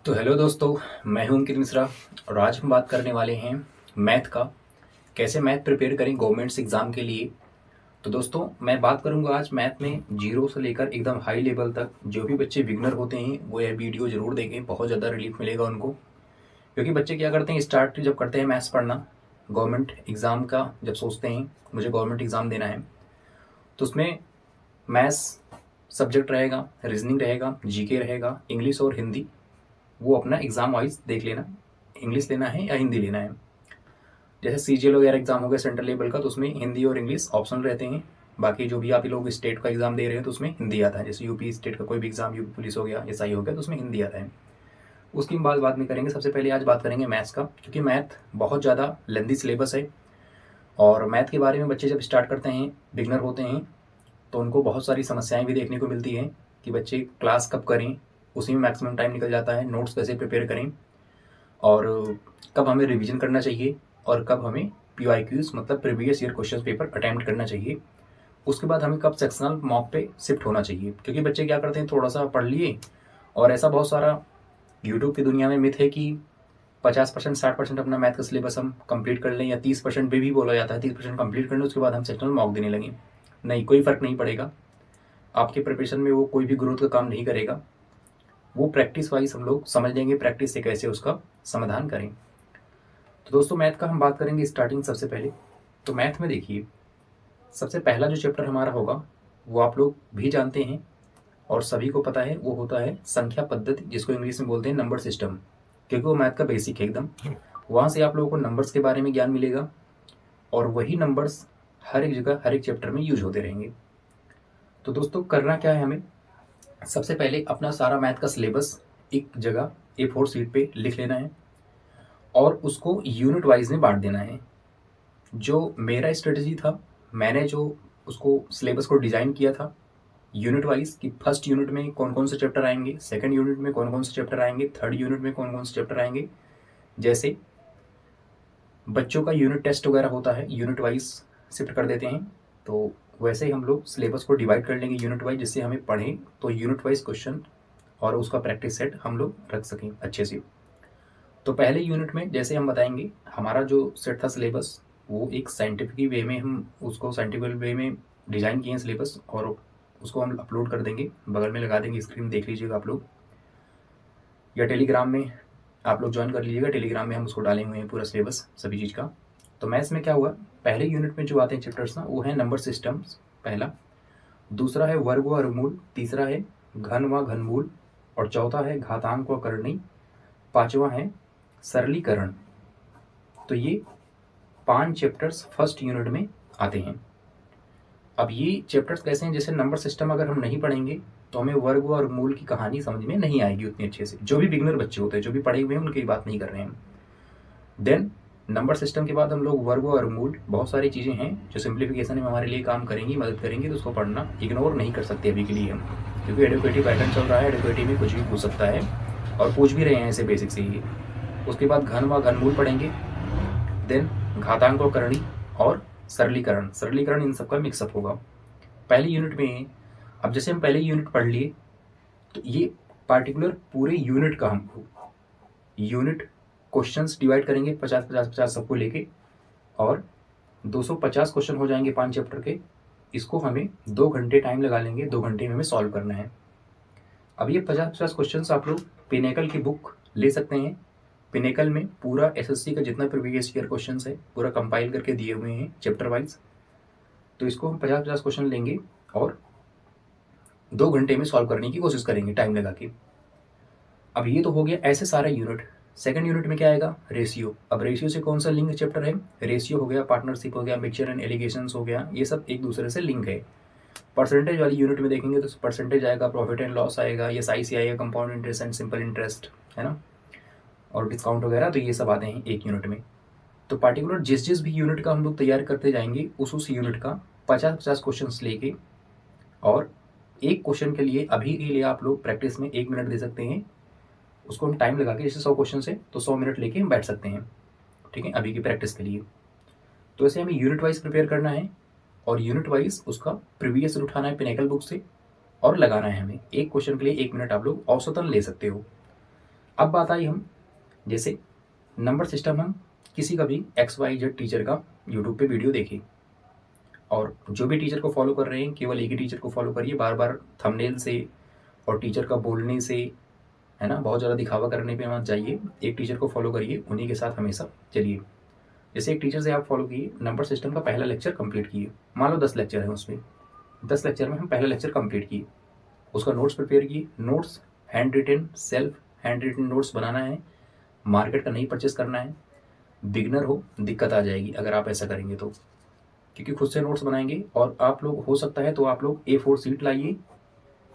तो हेलो दोस्तों, मैं हूं अंकित मिश्रा और आज हम बात करने वाले हैं मैथ का। कैसे मैथ प्रिपेयर करें गवर्नमेंट्स एग्ज़ाम के लिए। तो दोस्तों, मैं बात करूंगा आज मैथ में जीरो से लेकर एकदम हाई लेवल तक। जो भी बच्चे बिगनर होते हैं वो यह वीडियो ज़रूर देखें, बहुत ज़्यादा रिलीफ मिलेगा उनको। क्योंकि बच्चे क्या करते हैं, स्टार्ट जब करते हैं मैथ्स पढ़ना, गवर्नमेंट एग्ज़ाम का जब सोचते हैं मुझे गवर्नमेंट एग्ज़ाम देना है, तो उसमें मैथ्स सब्जेक्ट रहेगा, रीजनिंग रहेगा, जीके रहेगा, इंग्लिश और हिंदी। वो अपना एग्ज़ाम वाइज देख लेना, इंग्लिश लेना है या हिंदी लेना है। जैसे सीजीएल वगैरह एग्ज़ाम हो गया सेंट्रल लेवल का, तो उसमें हिंदी और इंग्लिश ऑप्शनल रहते हैं। बाकी जो भी आप लोग स्टेट का एग्ज़ाम दे रहे हैं तो उसमें हिंदी आता है। जैसे यूपी स्टेट का कोई भी एग्ज़ाम, यूपी पुलिस हो गया, एसआई हो गया, तो उसमें हिंदी आता है। उसकी बात बाद में करेंगे। सबसे पहले आज बात करेंगे मैथ्स का, क्योंकि मैथ बहुत ज़्यादा लेंदी सिलेबस है। और मैथ के बारे में बच्चे जब स्टार्ट करते हैं, बिगनर होते हैं, तो उनको बहुत सारी समस्याएं भी देखने को मिलती हैं कि बच्चे क्लास कब करें, उसी में मैक्सिमम टाइम निकल जाता है। नोट्स कैसे प्रिपेयर करें, और कब हमें रिवीजन करना चाहिए, और कब हमें पीवाईक्यूज मतलब previous year question paper attempt करना चाहिए। उसके बाद हमें कब सेक्शनल मॉक पे शिफ्ट होना चाहिए। क्योंकि बच्चे क्या करते हैं, थोड़ा सा पढ़ लिए और ऐसा बहुत सारा यूट्यूब की दुनिया में मिथ है कि 50% 60% अपना मैथ का सिलेबस हम कंप्लीट कर लें, या 30% पे भी बोला जाता है 30% कंप्लीट कर लें, उसके बाद हम सेक्शनल मॉक देने लगें। नहीं, कोई फ़र्क नहीं पड़ेगा आपके प्रिपरेशन में, वो कोई भी ग्रोथ का काम नहीं करेगा। वो प्रैक्टिस वाइज हम लोग समझ लेंगे, प्रैक्टिस से कैसे उसका समाधान करें। तो दोस्तों, मैथ का हम बात करेंगे स्टार्टिंग सबसे पहले। तो मैथ में देखिए, सबसे पहला जो चैप्टर हमारा होगा वो आप लोग भी जानते हैं और सभी को पता है, वो होता है संख्या पद्धति, जिसको इंग्लिश में बोलते हैं नंबर सिस्टम। क्योंकि वो मैथ का बेसिक है एकदम। वहाँ से आप लोगों को नंबर्स के बारे में ज्ञान मिलेगा, और वही नंबर्स हर एक जगह हर एक चैप्टर में यूज होते रहेंगे। तो दोस्तों, करना क्या है हमें, सबसे पहले अपना सारा मैथ का सिलेबस एक जगह A4 शीट पे लिख लेना है और उसको यूनिट वाइज में बांट देना है। जो मेरा स्ट्रेटजी था, मैंने जो उसको सिलेबस को डिज़ाइन किया था यूनिट वाइज, कि फर्स्ट यूनिट में कौन कौन से चैप्टर आएंगे, सेकंड यूनिट में कौन कौन से चैप्टर आएंगे, थर्ड यूनिट में कौन कौन से चैप्टर आएंगे। जैसे बच्चों का यूनिट टेस्ट वगैरह होता है, यूनिट वाइज शिफ्ट कर देते हैं। तो वैसे ही हम लोग सिलेबस को डिवाइड कर लेंगे यूनिट वाइज, जिससे हमें पढ़ें तो यूनिट वाइज क्वेश्चन और उसका प्रैक्टिस सेट हम लोग रख सकें अच्छे से। तो पहले यूनिट में जैसे हम बताएंगे, हमारा जो सेट था सिलेबस, वो एक साइंटिफिक वे में हम उसको साइंटिफिक वे में डिज़ाइन किए हैं सिलेबस, और उसको हम अपलोड कर देंगे, बगल में लगा देंगे, स्क्रीन देख लीजिएगा आप लोग, या टेलीग्राम में आप लोग ज्वाइन कर लीजिएगा। टेलीग्राम में हम उसको डाले हुए हैं पूरा सिलेबस सभी चीज़ का। तो मैथ्स में क्या हुआ, पहले यूनिट में जो आते हैं चैप्टर्स ना, वो है नंबर सिस्टम्स पहला, दूसरा है वर्ग व वर्गमूल, तीसरा है घन व घनमूल, और चौथा है घातांक व करणी, पांचवा है सरलीकरण। तो ये 5 चैप्टर्स फर्स्ट यूनिट में आते हैं। अब ये चैप्टर्स कैसे हैं, जैसे नंबर सिस्टम अगर हम नहीं पढ़ेंगे तो हमें वर्ग और मूल की कहानी समझ में नहीं आएगी उतनी अच्छे से। जो भी बिगनर बच्चे होते हैं, जो भी पढ़े हुए हैं, उनकी बात नहीं कर रहे हैं। देन नंबर सिस्टम के बाद हम लोग वर्ग और मूल, बहुत सारी चीज़ें हैं जो सिंप्लीफिकेशन में हमारे लिए काम करेंगी, मदद करेंगी, तो उसको पढ़ना इग्नोर नहीं कर सकते अभी के लिए हम। क्योंकि एडुकेटिव पैटर्न चल रहा है, एडुकेटिव में कुछ भी पूछ सकता है, और पूछ भी रहे हैं ऐसे बेसिक से ही। उसके बाद घन व घनमूल पढ़ेंगे, देन घातांक व करणी, और सरलीकरण। सरलीकरण इन सबका मिक्सअप होगा पहले यूनिट में। अब जैसे हम पहले यूनिट पढ़ लिए, तो ये पार्टिकुलर पूरे यूनिट का हम यूनिट क्वेश्चंस डिवाइड करेंगे 50 50 50 सबको लेके, और 250 क्वेश्चन हो जाएंगे 5 चैप्टर के। इसको हमें 2 घंटे टाइम लगा लेंगे, 2 घंटे में हमें सॉल्व करना है। अब ये 50 50 क्वेश्चन आप लोग पिनेकल की बुक ले सकते हैं। पिनेकल में पूरा एसएससी का जितना प्रीवियस ईयर क्वेश्चन है पूरा कंपाइल करके दिए हुए हैं चैप्टर वाइज। तो इसको हम 50 50 क्वेश्चन लेंगे और 2 घंटे में सॉल्व करने की कोशिश करेंगे टाइम लगा के। अब ये तो हो गया ऐसे सारा यूनिट। सेकंड यूनिट में क्या आएगा, रेशियो। अब रेशियो से कौन सा लिंक चैप्टर है, रेशियो हो गया, पार्टनरशिप हो गया, मिक्सचर एंड एलिगेशंस हो गया, ये सब एक दूसरे से लिंक है। परसेंटेज वाली यूनिट में देखेंगे तो परसेंटेज आएगा, प्रॉफिट एंड लॉस आएगा, ये साइसी आएगा, compound interest and simple interest, है ना, और डिस्काउंट वगैरह। तो ये सब आते हैं एक यूनिट में। तो पार्टिकुलर जिस जिस भी यूनिट का हम लोग तैयार करते जाएंगे, उस यूनिट का 50 50 क्वेश्चन लेके, और एक क्वेश्चन के लिए अभी के लिए आप लोग प्रैक्टिस में 1 मिनट दे सकते हैं। उसको हम टाइम लगा के, जैसे 100 क्वेश्चन है तो 100 मिनट लेके हम बैठ सकते हैं, ठीक है, अभी की प्रैक्टिस के लिए। तो ऐसे हमें यूनिट वाइज प्रिपेयर करना है, और यूनिट वाइज उसका प्रीवियस उठाना है पिनेकल बुक से, और लगाना है हमें। एक क्वेश्चन के लिए 1 मिनट आप लोग औसतन ले सकते हो। अब बात आई हम जैसे नंबर सिस्टम, हम किसी का भी XYZ टीचर का यूट्यूब पे वीडियो देखें और जो भी टीचर को फॉलो कर रहे हैं केवल एक ही टीचर को फॉलो करिए, बार बार थंबनेल से और टीचर का बोलने से, है ना, बहुत ज़्यादा दिखावा करने पे मत जाइए। एक टीचर को फॉलो करिए, उन्हीं के साथ हमेशा चलिए। जैसे एक टीचर से आप फॉलो किए, नंबर सिस्टम का पहला लेक्चर कंप्लीट किए, मान लो 10 लेक्चर है उसमें, 10 लेक्चर में हम पहला लेक्चर कंप्लीट किए, उसका नोट्स प्रिपेयर किए। Notes handwritten, self handwritten notes बनाना है, मार्केट का नहीं परचेस करना है। बिगनर हो दिक्कत आ जाएगी अगर आप ऐसा करेंगे तो, क्योंकि खुद से नोट्स बनाएंगे। और आप लोग हो सकता है तो आप लोग A4 सीट लाइए,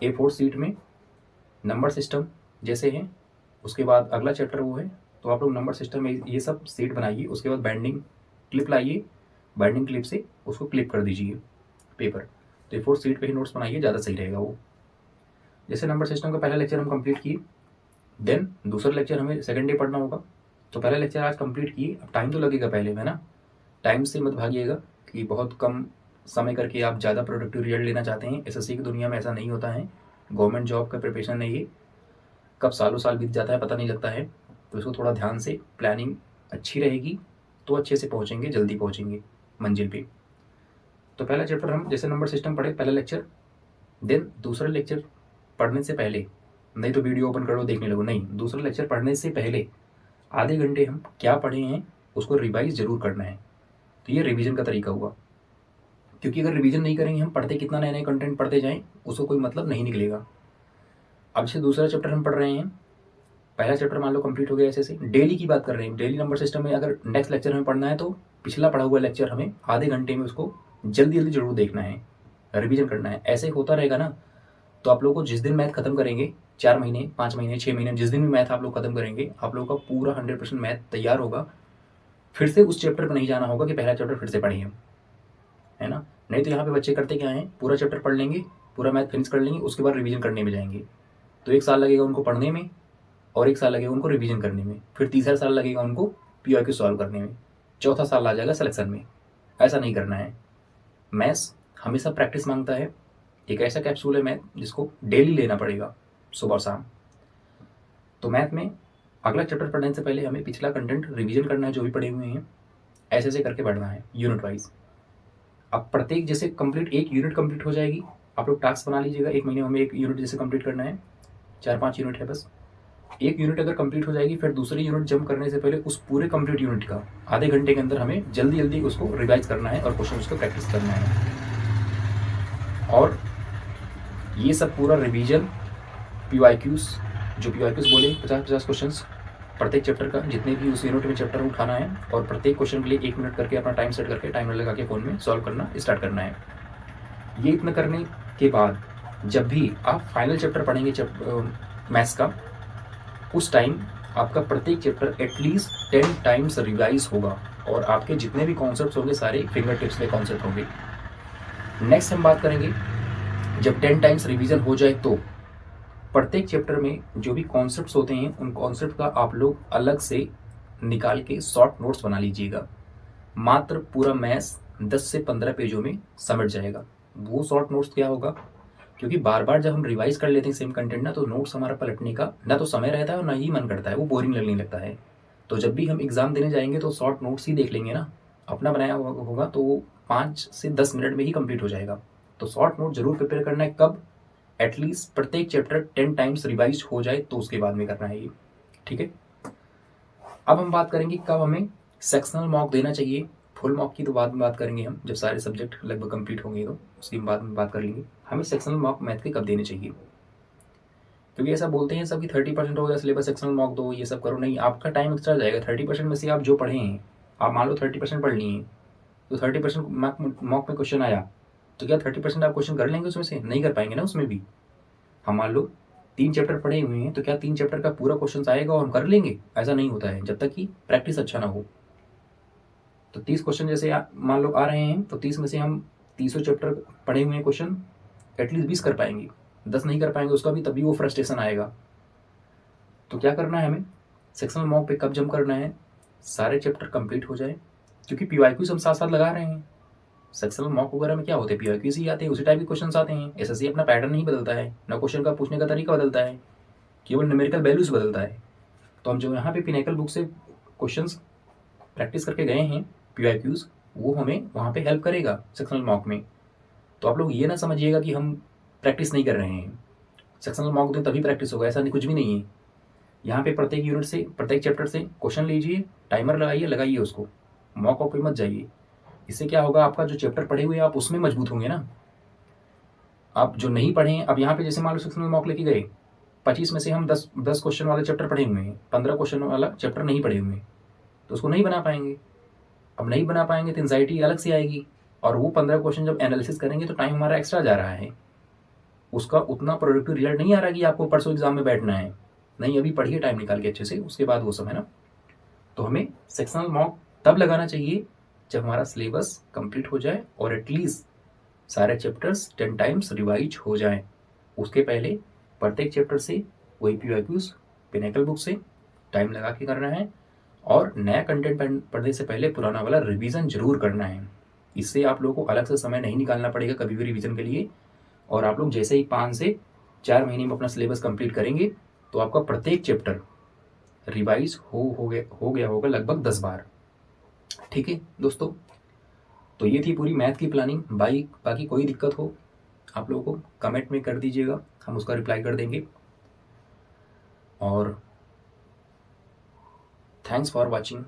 A4 सीट में नंबर सिस्टम जैसे हैं, उसके बाद अगला चैप्टर वो है, तो आप लोग नंबर सिस्टम में ये सब सीट बनाइए। उसके बाद बाइंडिंग क्लिप लाइए, बाइंडिंग क्लिप से उसको क्लिप कर दीजिए पेपर। तो A4 सीट पे ही नोट्स बनाइए, ज़्यादा सही रहेगा वो। जैसे नंबर सिस्टम का पहला लेक्चर हम कंप्लीट किए, देन दूसरा लेक्चर हमें सेकंड डे पढ़ना होगा। तो पहला लेक्चर आज कंप्लीट किए, अब टाइम तो लगेगा पहले में ना, टाइम से मत भागिएगा कि बहुत कम समय करके आप ज़्यादा प्रोडक्टिव रिजल्ट लेना चाहते हैं। SSC की दुनिया में ऐसा नहीं होता है, गवर्नमेंट जॉब का प्रिपरेशन नहीं है, कब सालों साल बीत जाता है पता नहीं लगता है। तो इसको थोड़ा ध्यान से, प्लानिंग अच्छी रहेगी तो अच्छे से पहुँचेंगे, जल्दी पहुँचेंगे मंजिल पे। तो पहला चैप्टर हम जैसे नंबर सिस्टम पढ़े, पहला लेक्चर, देन दूसरा लेक्चर पढ़ने से पहले, नहीं तो वीडियो ओपन करो देखने लगो, नहीं, दूसरा लेक्चर पढ़ने से पहले आधे घंटे हम क्या पढ़े हैं उसको रिवाइज जरूर करना है। तो ये रिवीजन का तरीका हुआ, क्योंकि अगर रिवीजन नहीं करेंगे, हम पढ़ते कितना नए नए कंटेंट पढ़ते जाएं, उसको कोई मतलब नहीं निकलेगा। अब से दूसरा चैप्टर हम पढ़ रहे हैं, पहला चैप्टर मान लो कंप्लीट हो गया, ऐसे डेली की बात कर रहे हैं। डेली नंबर सिस्टम में अगर नेक्स्ट लेक्चर हमें पढ़ना है तो पिछला पढ़ा हुआ लेक्चर हमें आधे घंटे में उसको जल्दी जल्दी जरूर देखना है, रिवीजन करना है। ऐसे होता रहेगा ना, तो आप लोगों को जिस दिन मैथ खत्म करेंगे, 4 महीने 5 महीने 6 महीने, जिस दिन भी मैथ आप लोग खत्म करेंगे, आप लोगों का पूरा 100% मैथ तैयार होगा। फिर से उस चैप्टर पर नहीं जाना होगा कि पहला चैप्टर फिर से पढ़ें हम, है ना। नहीं तो यहाँ पे बच्चे करते क्या हैं, पूरा चैप्टर पढ़ लेंगे, पूरा मैथ फिनिश कर लेंगे, उसके बाद रिवीजन करने में जाएंगे। तो 1 साल लगेगा उनको पढ़ने में और 1 साल लगेगा उनको रिवीजन करने में, फिर तीसरा साल लगेगा उनको PYQ सॉल्व करने में, चौथा साल आ जाएगा सिलेक्शन में। ऐसा नहीं करना है। मैथ्स हमेशा प्रैक्टिस मांगता है। एक ऐसा कैप्सूल है मैथ जिसको डेली लेना पड़ेगा, सुबह शाम। तो मैथ में अगला चैप्टर पढ़ने से पहले हमें पिछला कंटेंट रिवीजन करना है, जो भी पढ़े हुए हैं ऐसे ऐसे करके पढ़ना है यूनिट वाइज। अब प्रत्येक जैसे कंप्लीट, एक यूनिट कंप्लीट हो जाएगी, आप लोग टास्क बना लीजिएगा, 1 महीने में हमें 1 यूनिट जैसे कंप्लीट करना है, 4-5 यूनिट है बस। 1 यूनिट अगर कंप्लीट हो जाएगी, फिर दूसरी यूनिट जंप करने से पहले उस पूरे कंप्लीट यूनिट का आधे घंटे के अंदर हमें जल्दी जल्दी उसको रिवाइज करना है और क्वेश्चन उसको प्रैक्टिस करना है। और ये सब पूरा रिवीजन, PYQs, जो PYQs बोले 50-50 क्वेश्चंस प्रत्येक चैप्टर का, जितने भी उस यूनिट में चैप्टर उठाना है, और प्रत्येक क्वेश्चन के लिए 1 मिनट करके अपना टाइम सेट करके, टाइमर लगा के फ़ोन में सॉल्व करना स्टार्ट करना है। ये इतना करने के बाद जब भी आप फाइनल चैप्टर पढ़ेंगे मैथ्स का, उस टाइम आपका प्रत्येक चैप्टर एटलीस्ट 10 टाइम्स रिवाइज होगा और आपके जितने भी कॉन्सेप्ट्स होंगे सारे फिंगर टिप्स के कॉन्सेप्ट होंगे। नेक्स्ट हम बात करेंगे, जब 10 टाइम्स रिवीजन हो जाए तो प्रत्येक चैप्टर में जो भी कॉन्सेप्ट्स होते हैं उन कॉन्सेप्ट का आप लोग अलग से निकाल के शॉर्ट नोट्स बना लीजिएगा। मात्र पूरा मैथ्स 10 से 15 पेजों में समझ जाएगा। वो शॉर्ट नोट्स क्या होगा, क्योंकि बार बार जब हम रिवाइज कर लेते हैं सेम कंटेंट ना, तो नोट्स हमारा पलटने का ना तो समय रहता है और ना ही मन करता है, वो बोरिंग लगने लगता है। तो जब भी हम एग्जाम देने जाएंगे तो शॉर्ट नोट्स ही देख लेंगे ना, अपना बनाया होगा तो वो 5 से 10 मिनट में ही कंप्लीट हो जाएगा। तो शॉर्ट नोट जरूर प्रिपेयर करना है। कब? एटलीस्ट प्रत्येक चैप्टर 10 टाइम्स रिवाइज हो जाए तो उसके बाद में करना है ये, ठीक है। अब हम बात करेंगे कब हमें सेक्शनल मॉक देना चाहिए। फुल मॉक की तो बाद में बात करेंगे हम, जब सारे सब्जेक्ट लगभग कंप्लीट होंगे तो उसके बाद में बात कर लेंगे हमें सेक्शनल मॉक मैथ के कब देने चाहिए। क्योंकि ऐसा बोलते हैं सब कि 30% हो गया सिलेबस, सेक्शनल मॉक दो, ये सब करो। नहीं, आपका टाइम एक्स्ट्रा जाएगा। 30% में से आप जो पढ़े हैं, आप मान लो 30% पढ़ लिए, तो 30% मॉक में क्वेश्चन आया तो क्या 30% आप क्वेश्चन कर लेंगे उसमें से? नहीं कर पाएंगे ना उसमें भी। हम मान लो 3 चैप्टर पढ़े हुए हैं तो क्या 3 चैप्टर का पूरा क्वेश्चन आएगा और हम कर लेंगे? ऐसा नहीं होता है जब तक कि प्रैक्टिस अच्छा ना हो। तो 30 क्वेश्चन जैसे मान लो आ रहे हैं तो 30 में से हम 300 चैप्टर पढ़े हुए हैं क्वेश्चन एटलीस्ट 20 कर पाएंगे, 10 नहीं कर पाएंगे उसका भी तभी वो फ्रस्ट्रेशन आएगा। तो क्या करना है हमें, सेक्शनल मॉक पे कब जम करना है, सारे चैप्टर कंप्लीट हो जाए, क्योंकि PYQs हम साथ साथ लगा रहे हैं। सेक्शनल मॉक वगैरह में क्या होते हैं, PYQs ही आते हैं, उसी टाइप के क्वेश्चन आते हैं। SSC अपना पैटर्न नहीं बदलता है, ना क्वेश्चन का पूछने का तरीका बदलता है, केवल न्यूमेरिकल वैल्यूज बदलता है। तो हम जो यहाँ पे पिनेकल बुक से क्वेश्चंस प्रैक्टिस करके गए हैं PYQs, वो हमें वहाँ पे हेल्प करेगा सेक्शनल मॉक में। तो आप लोग ये ना समझिएगा कि हम प्रैक्टिस नहीं कर रहे हैं, सेक्शनल मॉक दें तभी प्रैक्टिस होगा, ऐसा नहीं, कुछ भी नहीं है। यहाँ पे प्रत्येक यूनिट से, प्रत्येक चैप्टर से क्वेश्चन लीजिए, टाइमर लगाइए, लगाइए उसको, मॉक ऑफ पे मत जाइए। इससे क्या होगा, आपका जो चैप्टर पढ़े हुए आप उसमें मजबूत होंगे ना। आप जो नहीं पढ़े, अब यहाँ पे जैसे मान लो सेक्शनल मॉक लेके गए, 25 में से हम 10 क्वेश्चन वाले चैप्टर पढ़े हुए हैं, 15 क्वेश्चन वाला चैप्टर नहीं पढ़े हुए हैं, तो उसको नहीं बना पाएंगे। अब नहीं बना पाएंगे तो एंजाइटी अलग से आएगी, और वो 15 क्वेश्चन जब एनालिसिस करेंगे तो टाइम हमारा एक्स्ट्रा जा रहा है, उसका उतना प्रोडक्टिव रिजल्ट नहीं आ रहा कि आपको परसों एग्जाम में बैठना है। नहीं, अभी पढ़िए टाइम निकाल के अच्छे से, उसके बाद वो सब है ना। तो हमें सेक्शनल मॉक तब लगाना चाहिए जब हमारा सिलेबस कंप्लीट हो जाए और एटलीस्ट सारे चैप्टर्स 10 टाइम्स रिवाइज हो जाएं। उसके पहले प्रत्येक चैप्टर से वही PYQs पिनेकल बुक से टाइम लगा के करना है, और नया कंटेंट पढ़ने से पहले पुराना वाला रिवीजन जरूर करना है। इससे आप लोगों को अलग से समय नहीं निकालना पड़ेगा कभी भी रिवीजन के लिए, और आप लोग जैसे ही 5 से 4 महीने में अपना सिलेबस कंप्लीट करेंगे तो आपका प्रत्येक चैप्टर रिवाइज हो गया होगा लगभग 10 बार। ठीक है दोस्तों, तो ये थी पूरी मैथ की प्लानिंग। बाकी कोई दिक्कत हो आप लोगों को कमेंट में कर दीजिएगा, हम उसका रिप्लाई कर देंगे। और थैंक्स फॉर वॉचिंग।